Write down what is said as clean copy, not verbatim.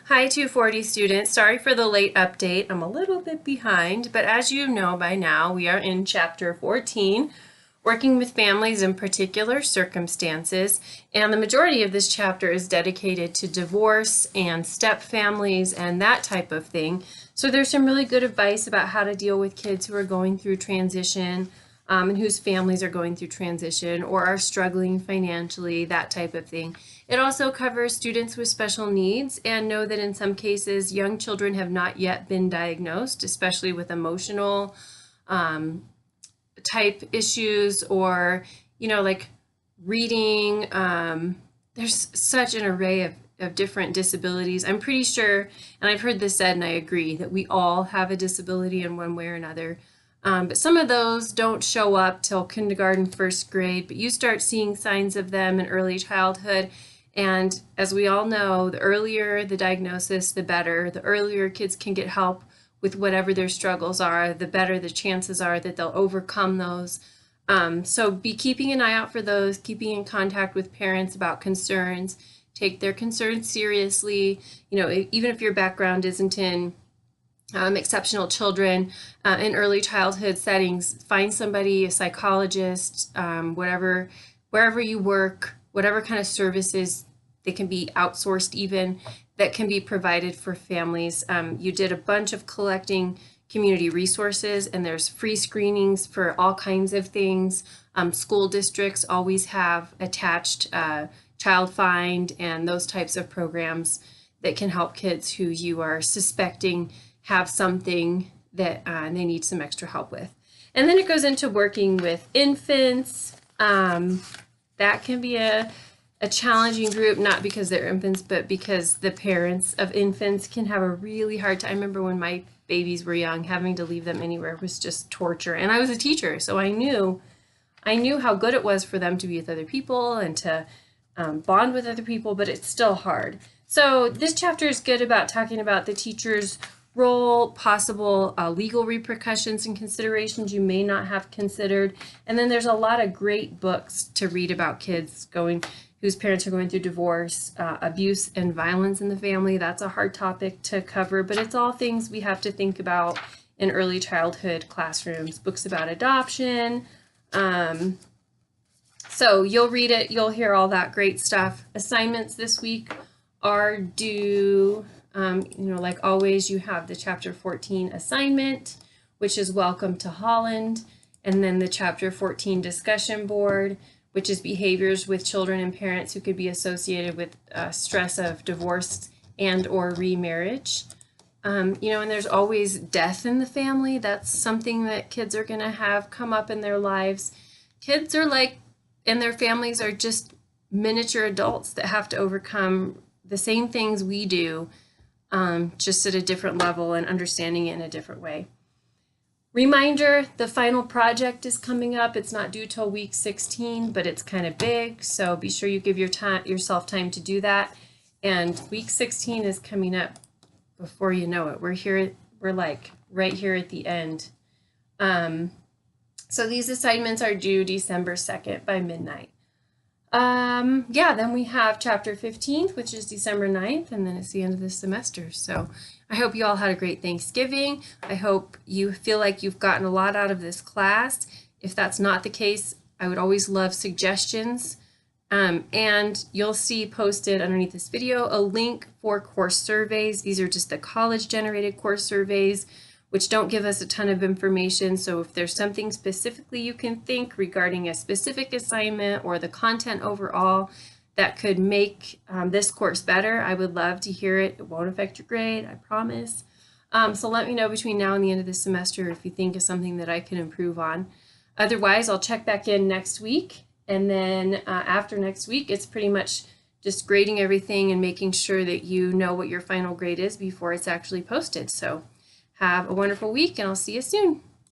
Hi, 240 students. Sorry for the late update. I'm a little bit behind, but as you know by now, we are in chapter 14, working with families in particular circumstances. And the majority of this chapter is dedicated to divorce and step families and that type of thing. So there's some really good advice about how to deal with kids who are going through transition, and whose families are going through transition or are struggling financially, that type of thing. It also covers students with special needs, and know that in some cases young children have not yet been diagnosed, especially with emotional type issues or, like reading. There's such an array of different disabilities. I'm pretty sure, and I've heard this said and I agree, that we all have a disability in one way or another. But some of those don't show up till kindergarten, first grade, but you start seeing signs of them in early childhood. And as we all know, the earlier the diagnosis, the better. The earlier kids can get help with whatever their struggles are, the better the chances are that they'll overcome those. So be keeping an eye out for those, keeping in contact with parents about concerns. Take their concerns seriously. Even if your background isn't in exceptional children in early childhood settings, find somebody, a psychologist, wherever you work, whatever kind of services they can be outsourced even that can be provided for families. You did a bunch of collecting community resources, and there's free screenings for all kinds of things. School districts always have attached child find and those types of programs that can help kids who you are suspecting have something that they need some extra help with. And then it goes into working with infants. That can be a challenging group, not because they're infants, but because the parents of infants can have a really hard time. I remember when my babies were young, having to leave them anywhere was just torture. And I was a teacher, so I knew how good it was for them to be with other people and to bond with other people, but it's still hard. So this chapter is good about talking about the teacher's role, possible legal repercussions and considerations you may not have considered. And then there's a lot of great books to read about kids whose parents are going through divorce, abuse and violence in the family. That's a hard topic to cover, but it's all things we have to think about in early childhood classrooms. Books about adoption. So you'll read it, you'll hear all that great stuff. Assignments this week are due. Like always, you have the chapter 14 assignment, which is Welcome to Holland, and then the chapter 14 discussion board, which is behaviors with children and parents who could be associated with stress of divorce and or remarriage. And there's always death in the family. That's something that kids are going to have come up in their lives. Kids are and their families are just miniature adults that have to overcome the same things we do, just at a different level and understanding it in a different way. Reminder, the final project is coming up. It's not due till week 16, but it's kind of big, so be sure you give yourself time to do that. And week 16 is coming up before you know it. We're like right here at the end. So these assignments are due December 2nd by midnight. Then we have chapter 15, which is December 9th, and then it's the end of the semester. So I hope you all had a great Thanksgiving. I hope you feel like you've gotten a lot out of this class. If that's not the case, I would always love suggestions. And you'll see posted underneath this video a link for course surveys. These are just the college-generated course surveys, which don't give us a ton of information. So if there's something specifically you can think regarding a specific assignment or the content overall that could make this course better, I would love to hear it. It won't affect your grade, I promise. So let me know between now and the end of the semester if you think of something that I can improve on. Otherwise, I'll check back in next week. And then after next week, it's pretty much just grading everything and making sure that you know what your final grade is before it's actually posted. So have a wonderful week, and I'll see you soon.